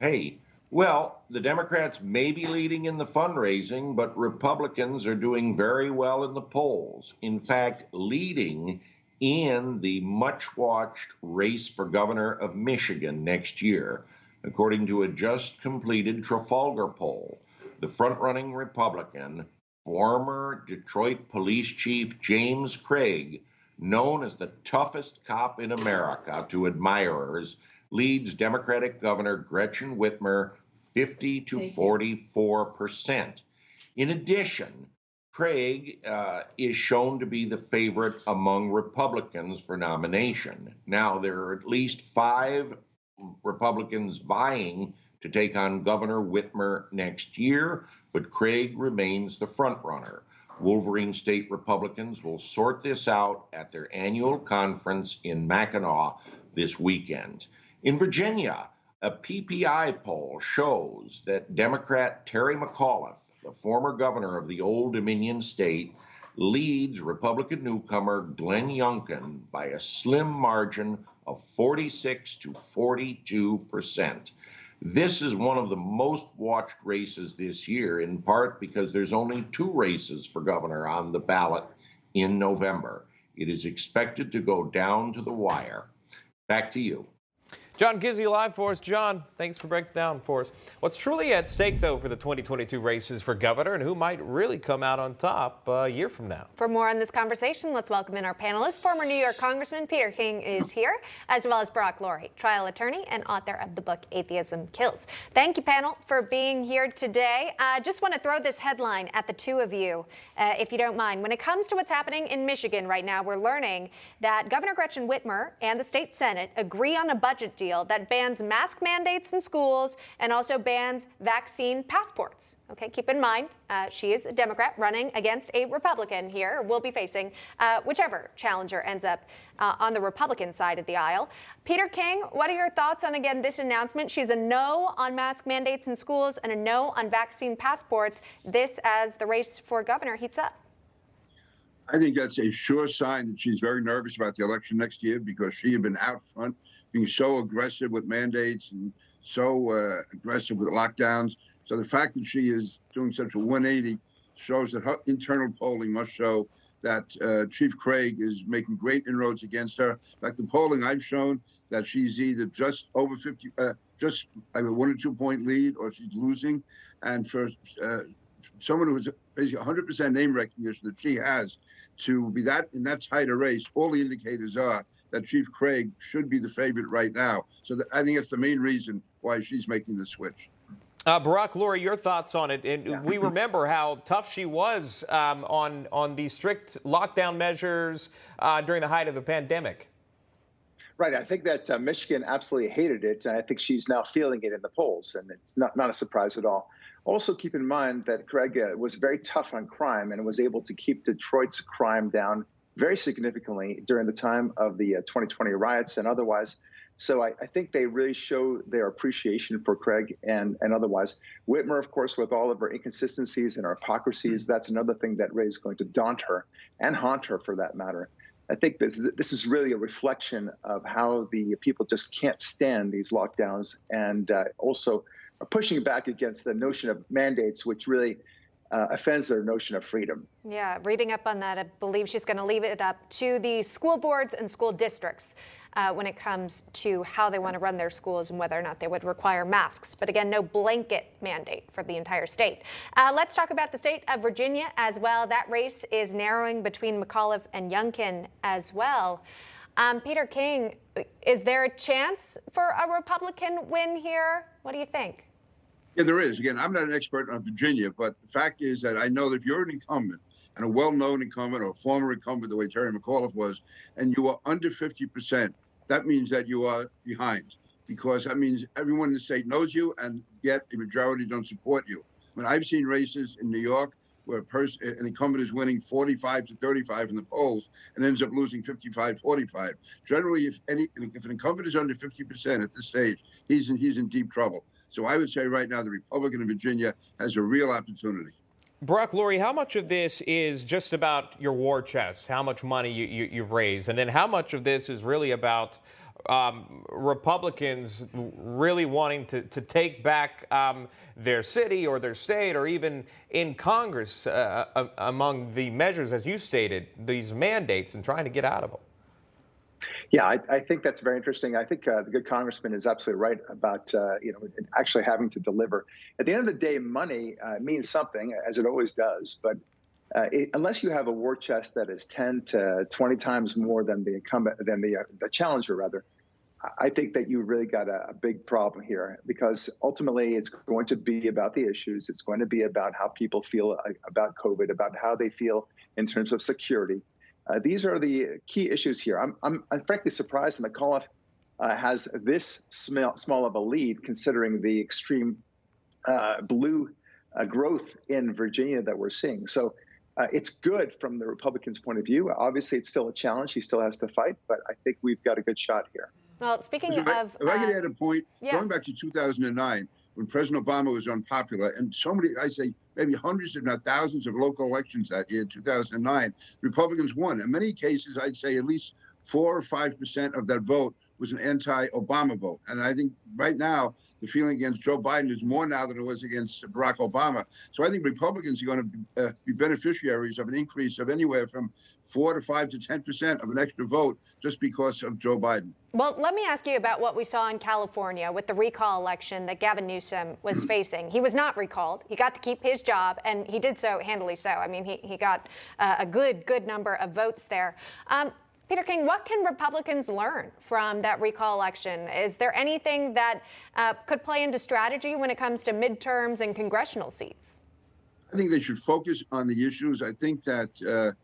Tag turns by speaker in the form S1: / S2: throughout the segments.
S1: Hey, well, the Democrats may be leading in the fundraising, but Republicans are doing very well in the polls. In fact, leading in the much watched race for governor of Michigan next year, according to a just completed Trafalgar poll. The front running Republican, former Detroit police chief James Craig, known as the toughest cop in America to admirers, leads Democratic Governor Gretchen Whitmer 50 to 44%. In addition, Craig is shown to be the favorite among Republicans for nomination. Now, there are at least 5 Republicans vying to take on Governor Whitmer next year, but Craig remains the frontrunner. Wolverine State Republicans will sort this out at their annual conference in Mackinac this weekend. In Virginia, a PPI poll shows that Democrat Terry McAuliffe, the former governor of the Old Dominion state, leads Republican newcomer Glenn Youngkin by a slim margin of 46 to 42%. This is one of the most watched races this year, in part because there's only 2 races for governor on the ballot in November. It is expected to go down to the wire. Back to you.
S2: John Gizzi live for us. John, thanks for breaking down for us. What's truly at stake, though, for the 2022 races for governor, and who might really come out on top a year from now?
S3: For more on this conversation, let's welcome in our panelists. Former New York Congressman Peter King is here, as well as Brock Laurie, trial attorney and author of the book Atheism Kills. Thank you, panel, for being here today. I just want to throw this headline at the two of you, if you don't mind. When it comes to what's happening in Michigan right now, we're learning that Governor Gretchen Whitmer and the state Senate agree on a budget deal that bans mask mandates in schools and also bans vaccine passports. Okay, keep in mind, she is a Democrat running against a Republican here. Will be facing whichever challenger ends up on the Republican side of the aisle. Peter King, what are your thoughts on, again, this announcement? She's a no on mask mandates in schools and a no on vaccine passports. This as the race for governor heats up.
S4: I think that's a sure sign that she's very nervous about the election next year, because she had been out front being so aggressive with mandates and so aggressive with lockdowns. So the fact that she is doing such a 180 shows that her internal polling must show that Chief Craig is making great inroads against her. Like the polling I've shown, that she's either just over 50, just like a 1 or 2 point lead, or she's losing. And for someone who has basically 100% name recognition that she has, to be that in that tight a race, all the indicators are that Chief Craig should be the favorite right now. So I think that's the main reason why she's making the switch.
S2: Brock Laurie, your thoughts on it? And we remember how tough she was on these strict lockdown measures during the height of the pandemic.
S5: Right. I think that Michigan absolutely hated it. And I think she's now feeling it in the polls. And it's not a surprise at all. Also, keep in mind that Craig was very tough on crime and was able to keep Detroit's crime down very significantly during the time of the 2020 riots and otherwise. So I think they really show their appreciation for Craig and otherwise. Whitmer, of course, with all of her inconsistencies and her hypocrisies, that's another thing that really is going to daunt her and haunt her, for that matter. I think this is really a reflection of how the people just can't stand these lockdowns, and also are pushing back against the notion of mandates, which really offends their notion of freedom.
S3: Yeah, reading up on that, I believe she's going to leave it up to the school boards and school districts when it comes to how they want to run their schools and whether or not they would require masks. But again, no blanket mandate for the entire state. Let's talk about the state of Virginia as well. That race is narrowing between McAuliffe and Youngkin as well. Peter King, is there a chance for a Republican win here? What do you think?
S4: Yeah, there is. Again, I'm not an expert on Virginia, but the fact is that I know that if you're an incumbent, and a well-known incumbent or a former incumbent, the way Terry McAuliffe was, and you are under 50%, that means that you are behind, because that means everyone in the state knows you, and yet the majority don't support you. I mean, I've seen races in New York where an incumbent is winning 45 to 35 in the polls and ends up losing 55-45. Generally, if an incumbent is under 50% at this stage, he's in deep trouble. So I would say right now the Republican of Virginia has a real opportunity.
S2: Brock Laurie, how much of this is just about your war chest, how much money you've raised, and then how much of this is really about Republicans really wanting to take back their city or their state or even in Congress among the measures, as you stated, these mandates and trying to get out of them.
S5: Yeah, I think that's very interesting. I think the good congressman is absolutely right about actually having to deliver. At the end of the day, money means something, as it always does. But unless you have a war chest that is 10 to 20 times more than the incumbent, than the challenger, rather, I think that you really got a big problem here, because ultimately it's going to be about the issues. It's going to be about how people feel about COVID, about how they feel in terms of security. These are the key issues here. I'm frankly surprised that McAuliffe has this small of a lead, considering the extreme blue growth in Virginia that we're seeing. So it's good from the Republicans' point of view. Obviously, it's still a challenge. He still has to fight, but I think we've got a good shot here.
S3: Well, speaking of...
S4: If I could add a point, going back to 2009, when President Obama was unpopular, and so many, I say, maybe hundreds, if not thousands of local elections that year, 2009, Republicans won. In many cases, I'd say at least 4 or 5% of that vote was an anti-Obama vote. And I think right now, the feeling against Joe Biden is more now than it was against Barack Obama. So I think Republicans are going to be beneficiaries of an increase of anywhere from 4 to 5 to 10% of an extra vote just because of Joe Biden.
S3: Well, let me ask you about what we saw in California with the recall election that Gavin Newsom was facing. He was not recalled. He got to keep his job, and he did so handily so. I mean, he got a good number of votes there. Peter King, what can Republicans learn from that recall election? Is there anything that could play into strategy when it comes to midterms and congressional seats?
S4: I think they should focus on the issues. I think that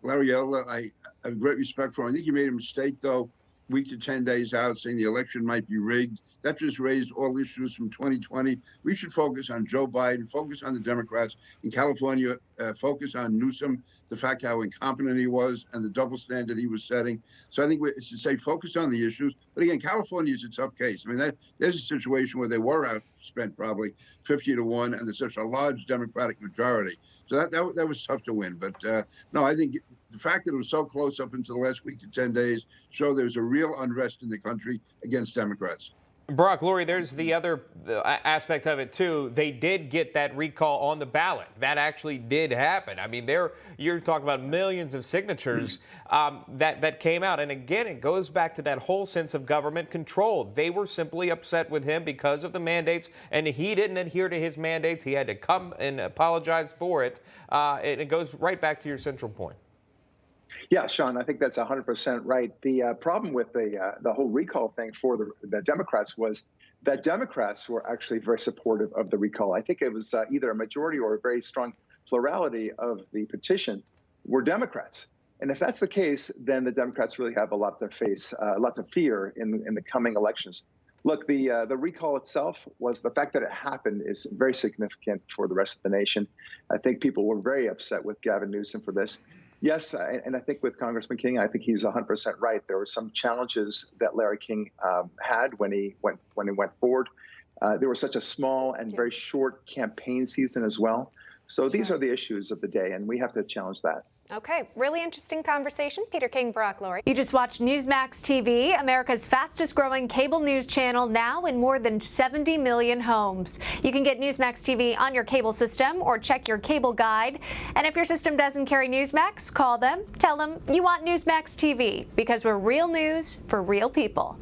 S4: Larry Elder, I have great respect for him. I think he made a mistake, though, week to 10 days out, saying the election might be rigged. That just raised all issues from 2020. We should focus on Joe Biden, focus on the Democrats. In California, focus on Newsom, the fact how incompetent he was and the double standard he was setting. So I think it's to say focus on the issues. But again, California is a tough case. I mean, there's a situation where they were outspent probably 50 to 1, and there's such a large Democratic majority. So that was tough to win. But no, I think the fact that it was so close up until the last week to 10 days show there's a real unrest in the country against Democrats.
S2: Brock, Lori, there's the other aspect of it, too. They did get that recall on the ballot. That actually did happen. I mean, you're talking about millions of signatures that came out. And again, it goes back to that whole sense of government control. They were simply upset with him because of the mandates, and he didn't adhere to his mandates. He had to come and apologize for it. And it goes right back to your central point.
S5: Yeah, Sean, I think that's 100% right. The problem with the whole recall thing for the Democrats was that Democrats were actually very supportive of the recall. I think it was either a majority or a very strong plurality of the petition were Democrats. And if that's the case, then the Democrats really have a lot to face, a lot to fear in the coming elections. Look, the recall itself was the fact that it happened is very significant for the rest of the nation. I think people were very upset with Gavin Newsom for this. Yes, and I think with Congressman King, I think he's 100% right. There were some challenges that Larry King had when he went forward. There was such a small and very short campaign season as well. So these are the issues of the day, and we have to challenge that.
S3: Okay, really interesting conversation. Peter King, Brock Lori. You just watched Newsmax TV, America's fastest growing cable news channel, now in more than 70 million homes. You can get Newsmax TV on your cable system or check your cable guide. And if your system doesn't carry Newsmax, call them, tell them you want Newsmax TV, because we're real news for real people.